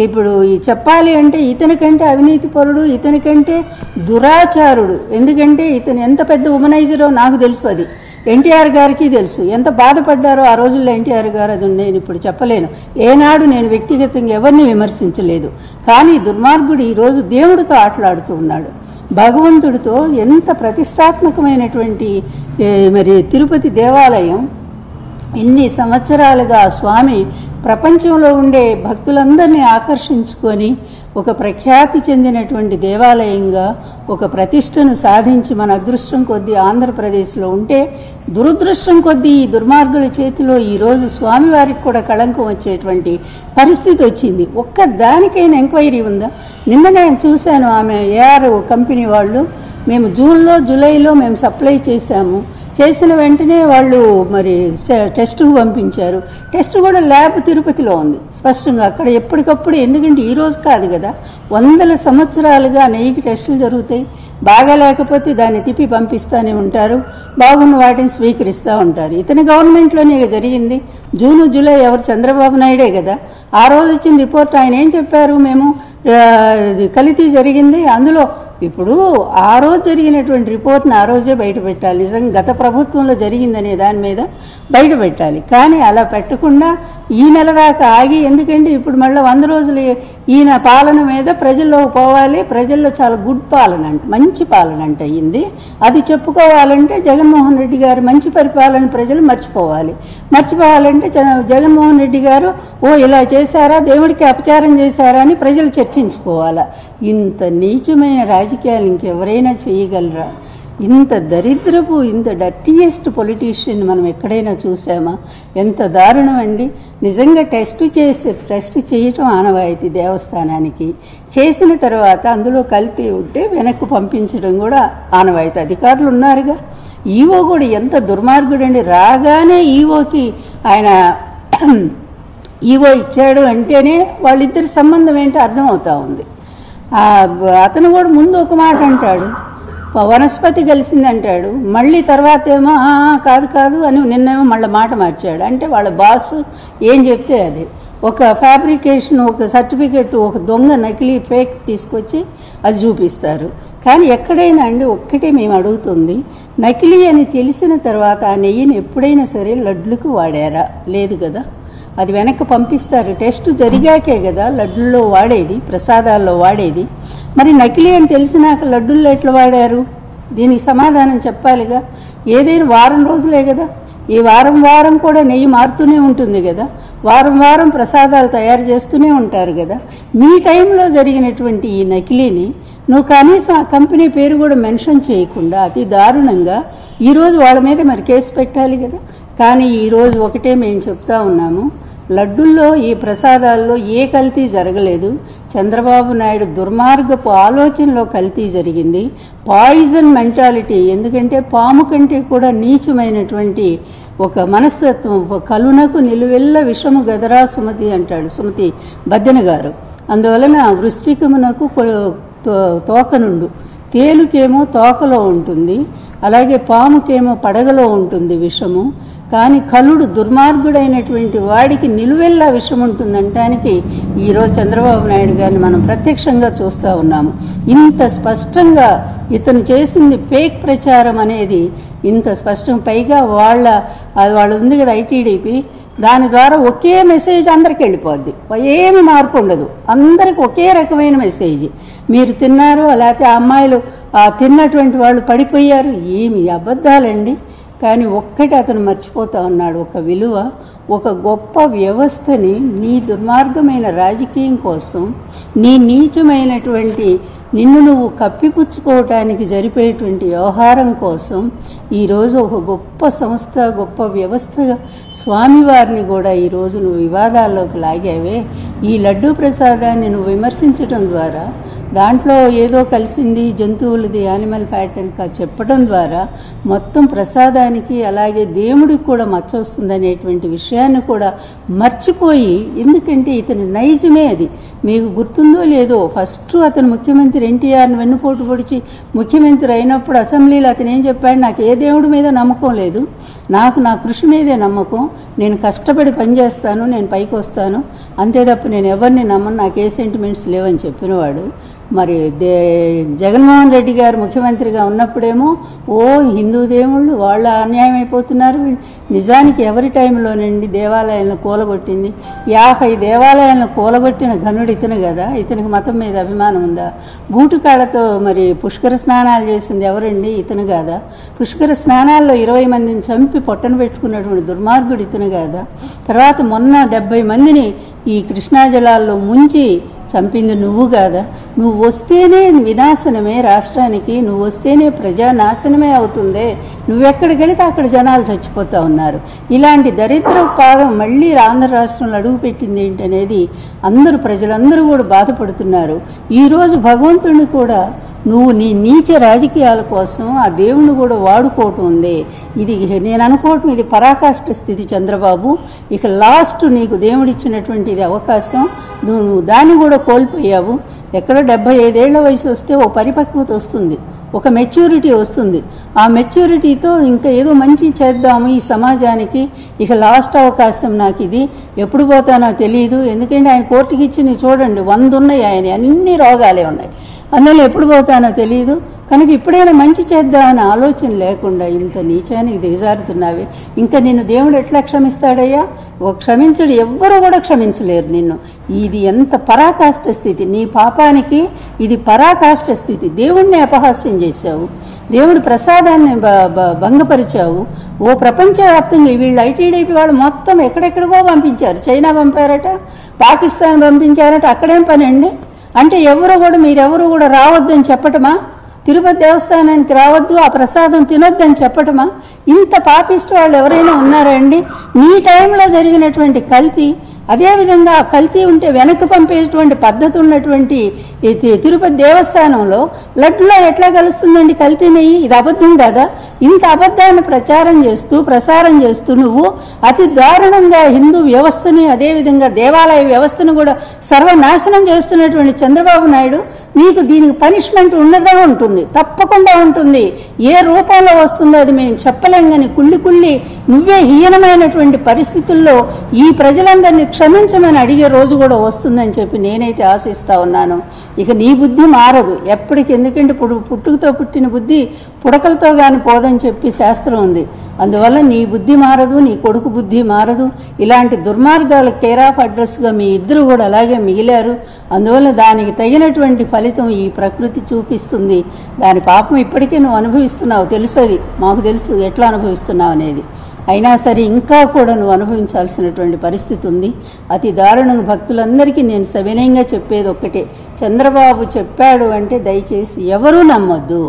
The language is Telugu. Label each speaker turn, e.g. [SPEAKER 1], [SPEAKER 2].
[SPEAKER 1] ఇప్పుడు ఈ చెప్పాలి అంటే ఇతనికంటే అవినీతి పరుడు, ఇతనికంటే దురాచారుడు. ఎందుకంటే ఇతను ఎంత పెద్ద ఉమనైజరో నాకు తెలుసు, అది ఎన్టీఆర్ గారికి తెలుసు. ఎంత బాధపడ్డారో ఆ రోజుల్లో ఎన్టీఆర్ గారు, అది నేను ఇప్పుడు చెప్పలేను. ఏనాడు నేను వ్యక్తిగతంగా ఎవరిని విమర్శించలేదు. కానీ దుర్మార్గుడు ఈరోజు దేవుడితో ఆటలాడుతూ ఉన్నాడు, భగవంతుడితో. ఎంత ప్రతిష్టాత్మకమైనటువంటి మరి తిరుపతి దేవాలయం ఇన్ని సంవత్సరాలుగా స్వామి ప్రపంచంలో ఉండే భక్తులందరినీ ఆకర్షించుకొని ఒక ప్రఖ్యాతి చెందినటువంటి దేవాలయంగా ఒక ప్రతిష్టను సాధించి మన అదృష్టం కొద్దీ ఆంధ్రప్రదేశ్లో ఉంటే, దురదృష్టం కొద్దీ ఈ దుర్మార్గుల చేతిలో ఈరోజు స్వామివారికి కూడా కళంకం వచ్చేటువంటి పరిస్థితి వచ్చింది. ఒక్క దానికైనా ఎంక్వైరీ ఉందా? నిన్న నేను చూశాను, ఆమె ఏఆర్ కంపెనీ వాళ్ళు మేము జూన్లో జూలైలో మేము సప్లై చేశాము, చేసిన వెంటనే వాళ్ళు మరి టెస్టుకు పంపించారు. టెస్ట్ కూడా ల్యాబ్ తిరుపతిలో ఉంది స్పష్టంగా. అక్కడ ఎప్పటికప్పుడు, ఎందుకంటే ఈ రోజు కాదు కదా, వందల సంవత్సరాలుగా నెయ్యికి టెస్టులు జరుగుతాయి. బాగా లేకపోతే దాన్ని తిప్పి పంపిస్తూనే ఉంటారు, బాగున్న వాటిని స్వీకరిస్తూ ఉంటారు. ఇతని గవర్నమెంట్లోనే జరిగింది. జూను జూలై ఎవరు? చంద్రబాబు నాయుడే కదా. ఆ రోజు వచ్చిన రిపోర్ట్ ఆయన ఏం చెప్పారు? మేము కల్తీ జరిగింది, అందులో ఇప్పుడు ఆ రోజు జరిగినటువంటి రిపోర్ట్ని ఆ రోజే బయట పెట్టాలి. నిజంగా గత ప్రభుత్వంలో జరిగిందనే దాని మీద బయట పెట్టాలి. కానీ అలా పెట్టకుండా ఈ నెల దాకా ఆగి, ఎందుకంటే ఇప్పుడు మళ్ళీ 100 రోజులు ఈయన పాలన మీద ప్రజల్లో పోవాలి. ప్రజల్లో చాలా గుడ్ పాలన అంట, మంచి పాలన అంట అయ్యింది. అది చెప్పుకోవాలంటే జగన్మోహన్ రెడ్డి గారు మంచి పరిపాలన ప్రజలు మర్చిపోవాలంటే జగన్మోహన్ రెడ్డి గారు ఇలా చేశారా, దేవుడికి అపచారం చేశారా అని ప్రజలు చర్చించుకోవాలా. ఇంత నీచమైన రాజకీయాలు ఇంకెవరైనా చేయగలరా? ఇంత దరిద్రపు, ఇంత డర్టీయెస్ట్ పొలిటీషియన్ మనం ఎక్కడైనా చూసామా? ఎంత దారుణం అండి. నిజంగా టెస్ట్ చేయటం ఆనవాయితీ దేవస్థానానికి. చేసిన తర్వాత అందులో కల్తీ ఉంటే వెనక్కు పంపించడం కూడా ఆనవాయితీ. అధికారులు ఉన్నారుగా. ఈవో కూడా ఎంత దుర్మార్గుడండి. రాగానే ఈవోకి ఆయన ఈవో ఇచ్చాడు అంటేనే వాళ్ళిద్దరి సంబంధం ఏంటో అర్థమవుతా ఉంది. అతను కూడా ముందు ఒక మాట అంటాడు, వనస్పతి కలిసిందంటాడు, మళ్ళీ తర్వాత ఏమో కాదు అని నిన్నేమో మళ్ళీ మాట మార్చాడు. అంటే వాళ్ళ బాస్ ఏం చెప్తే అది. ఒక ఫ్యాబ్రికేషన్, ఒక సర్టిఫికెట్, ఒక దొంగ నకిలీ ఫేక్ తీసుకొచ్చి అది చూపిస్తారు. కానీ ఎక్కడైనా అండి ఒక్కటే మేము అడుగుతుంది, నకిలీ అని తెలిసిన తర్వాత ఆ నెయ్యిని ఎప్పుడైనా సరే లడ్లకు వాడారా? లేదు కదా. అది వెనక్కి పంపిస్తారు. టెస్ట్ జరిగాకే కదా లడ్డుల్లో వాడేది, ప్రసాదాల్లో వాడేది. మరి నకిలీ అని తెలిసినాక లడ్డుల్లో ఎట్లా వాడారు? దీనికి సమాధానం చెప్పాలిగా. ఏదైనా వారం రోజులే కదా, ఈ వారం కూడా నెయ్యి మారుతూనే ఉంటుంది కదా, వారం ప్రసాదాలు తయారు చేస్తూనే ఉంటారు కదా. మీ టైంలో జరిగినటువంటి ఈ నకిలీని నువ్వు కనీసం ఆ కంపెనీ పేరు కూడా మెన్షన్ చేయకుండా అతి దారుణంగా ఈరోజు వాళ్ళ మీద మరి కేసు పెట్టాలి కదా. కానీ ఈరోజు ఒకటే మేము చెప్తా ఉన్నాము, లడ్డుల్లో ఈ ప్రసాదాల్లో ఏ కల్తీ జరగలేదు. చంద్రబాబు నాయుడు దుర్మార్గపు ఆలోచనలో కల్తీ జరిగింది. Poison mentality. ఎందుకంటే పాము కంటే కూడా నీచమైనటువంటి ఒక మనస్తత్వం. కలునకు నిలువెల్ల విషము గదరా సుమతి అంటాడు సుమతి బద్దెన గారు. అందువలన వృశ్చికమునకు తోకనుండు, తేలుకేమో తోకలో ఉంటుంది, అలాగే పాముకేమో పడగలో ఉంటుంది విషము. కానీ కలుడు దుర్మార్గుడైనటువంటి వాడికి నిలువెల్లా విషం ఉంటుందంటానికి ఈరోజు చంద్రబాబు నాయుడు గారిని మనం ప్రత్యక్షంగా చూస్తూ ఉన్నాము. ఇంత స్పష్టంగా ఇతను చేసింది ఫేక్ ప్రచారం అనేది ఇంత స్పష్టం. పైగా వాళ్ళ ఉంది కదా ఐటీడీపీ, దాని ద్వారా ఒకే మెసేజ్ అందరికి వెళ్ళిపోద్ది, ఏమి మార్పు ఉండదు, అందరికి ఒకే రకమైన మెసేజ్. మీరు తిన్నారు, లేకపోతే ఆ అమ్మాయిలు తిన్నటువంటి వాళ్ళు పడిపోయారు, ఏమి అబద్ధాలండి. కానీ ఒక్కటి అతను మర్చిపోతా ఉన్నాడు, ఒక విలువ, ఒక గొప్ప వ్యవస్థని నీ దుర్మార్గమైన రాజకీయం కోసం, నీ నీచమైనటువంటి నిన్ను నువ్వు కప్పిపుచ్చుకోవటానికి జరిపేటువంటి వ్యవహారం కోసం ఈరోజు ఒక గొప్ప సంస్థ, గొప్ప వ్యవస్థగా స్వామివారిని కూడా ఈరోజు నువ్వు వివాదాల్లోకి లాగావే. ఈ లడ్డూ ప్రసాదాన్ని నువ్వు విమర్శించడం ద్వారా దాంట్లో ఏదో కలిసింది జంతువులది యానిమల్ ఫ్యాట్ అని చెప్పడం ద్వారా మొత్తం ప్రసాదానికి అలాగే దేవుడికి కూడా మచ్చ వస్తుందనేటువంటి విషయాన్ని కూడా మర్చిపోయి, ఎందుకంటే ఇతని నైజమే అది. మీకు గుర్తుందో లేదో, ఫస్ట్ అతను ముఖ్యమంత్రి ఎన్టీఆర్ని వెన్నుపోటు పొడిచి ముఖ్యమంత్రి అయినప్పుడు అసెంబ్లీలో అతను ఏం చెప్పాడు, నాకు ఏ దేవుడి మీద నమ్మకం లేదు, నాకు నా కృషి మీదే నమ్మకం, నేను కష్టపడి పనిచేస్తాను, నేను పైకి వస్తాను, అంతే తప్ప నేను ఎవరిని నమ్మను, నాకు ఏ సెంటిమెంట్స్ లేవని చెప్పినవాడు. మరి జగన్మోహన్ రెడ్డి గారు ముఖ్యమంత్రిగా ఉన్నప్పుడేమో హిందూ దేవుళ్ళు వాళ్ళ అన్యాయం అయిపోతున్నారు. నిజానికి ఎవరి టైంలోనండి దేవాలయాలను కూలగొట్టింది? 50 దేవాలయాలను కూలగొట్టిన ఘనుడు ఇతను కదా. ఇతనికి మతం మీద అభిమానం ఉందా? బూటుకాళ్లతో మరి పుష్కర స్నానాలు చేసింది ఎవరండి? ఇతను కాదా? పుష్కర స్నానాల్లో 20 మందిని చంపి పొట్టను పెట్టుకున్నటువంటి దుర్మార్గుడు ఇతను కాదా? తర్వాత మొన్న 70 మందిని ఈ కృష్ణా జలాల్లో ముంచి చంపింది నువ్వు కాదా? నువ్వు వస్తేనే వినాశనమే రాష్ట్రానికి, నువ్వు వస్తేనే ప్రజానాశనమే అవుతుందే, నువ్వెక్కడికి వెళితే అక్కడ జనాలు చచ్చిపోతా ఉన్నారు. ఇలాంటి దరిద్ర పాదం మళ్ళీ ఆంధ్ర రాష్ట్రంలో అడుగుపెట్టింది ఏంటనేది ప్రజలందరూ కూడా బాధపడుతున్నారు. ఈరోజు భగవంతుడిని కూడా నువ్వు నీ నీచ రాజకీయాల కోసం ఆ దేవుణ్ణి కూడా వాడుకోవటం ఉంది. ఇది నేను అనుకోవటం ఇది పరాకాష్ఠ స్థితి చంద్రబాబు. ఇక లాస్ట్ నీకు దేవుడిచ్చినటువంటి ఇది అవకాశం, నువ్వు దాన్ని కూడా కోల్పోయావు. ఎక్కడో 75 ఏళ్ల వయసు వస్తే ఓ పరిపక్వత వస్తుంది, ఒక మెచ్యూరిటీ వస్తుంది. ఆ మెచ్యూరిటీతో ఇంకా ఏదో మంచి చేద్దాము ఈ సమాజానికి, ఇక లాస్ట్ అవకాశం నాకు ఇది, ఎప్పుడు పోతానో తెలియదు. ఎందుకంటే ఆయన కోర్టుకి ఇచ్చి చూడండి 100 ఉన్నాయి, ఆయన అన్ని రోగాలే ఉన్నాయి, అందులో ఎప్పుడు పోతానో తెలియదు. కనుక ఇప్పుడైనా మంచి చేద్దామని ఆలోచన లేకుండా ఇంత నీచానికి దిగజారుతున్నావే, ఇంకా నిన్ను దేవుడు ఎట్లా క్షమిస్తాడయ్యా? క్షమించడు, ఎవ్వరూ కూడా క్షమించలేరు నిన్ను. ఇది ఎంత పరాకాష్ఠ స్థితి, నీ పాపానికి ఇది పరాకాష్ఠ స్థితి. దేవుణ్ణి అపహాస్యం చేశావు, దేవుడి ప్రసాదాన్ని భంగపరిచావు. ప్రపంచవ్యాప్తంగా వీళ్ళు ఐటీడీపీ వాళ్ళు మొత్తం ఎక్కడెక్కడికో పంపించారు, చైనా పంపారట, పాకిస్తాన్ పంపించారట, అక్కడేం పని అండి? అంటే మీరెవరు కూడా రావద్దని చెప్పటమా? తిరుపతి దేవస్థానానికి రావద్దు, ఆ ప్రసాదం తినొద్దని చెప్పటమా? ఇంత పాపిస్ట్ వాళ్ళు ఎవరైనా ఉన్నారా అండి? నీ టైంలో జరిగినటువంటి కల్తీ, అదేవిధంగా ఆ కల్తీ ఉంటే వెనక్కి పంపేటువంటి పద్ధతి ఉన్నటువంటి తిరుపతి దేవస్థానంలో లడ్డులో ఎట్లా కలుస్తుందండి కల్తీ నెయ్యి? ఇది అబద్ధం కదా? ఇంత అబద్ధాన్ని ప్రసారం చేస్తూ నువ్వు అతి దారుణంగా హిందూ వ్యవస్థని, అదేవిధంగా దేవాలయ వ్యవస్థను కూడా సర్వనాశనం చేస్తున్నటువంటి చంద్రబాబు నాయుడు, నీకు దీనికి పనిష్మెంట్ ఉన్నదే ఉంటుంది, తప్పకుండా ఉంటుంది. ఏ రూపంలో వస్తుందో అది మేము చెప్పలేం, కానీ కుళ్ళి నువ్వే హీనమైనటువంటి పరిస్థితుల్లో ఈ ప్రజలందరినీ క్షమించమని అడిగే రోజు కూడా వస్తుందని చెప్పి నేనైతే ఆశిస్తా ఉన్నాను. ఇక నీ బుద్ధి మారదు ఎప్పటికి, ఎందుకంటే పుట్టుకతో పుట్టిన బుద్ధి పుడకలతో గాని పోదని చెప్పి శాస్త్రం ఉంది. అందువల్ల నీ బుద్ధి మారదు, నీ కొడుకు బుద్ధి మారదు. ఇలాంటి దుర్మార్గాల కేర్ ఆఫ్ అడ్రస్గా మీ ఇద్దరు కూడా అలాగే మిగిలారు. అందువల్ల దానికి తగినటువంటి ఫలితం ఈ ప్రకృతి చూపిస్తుంది. దాని పాపం ఇప్పటికే నువ్వు అనుభవిస్తున్నావు, తెలుసది, మాకు తెలుసు ఎట్లా అనుభవిస్తున్నావు అనేది. అయినా సరే ఇంకా కూడా నువ్వు అనుభవించాల్సినటువంటి పరిస్థితి ఉంది. అతి దారుణంగా భక్తులందరికీ నేను సవినయంగా చెప్పేది ఒక్కటే, చంద్రబాబు చెప్పాడు అంటే దయచేసి ఎవరూ నమ్మొద్దు.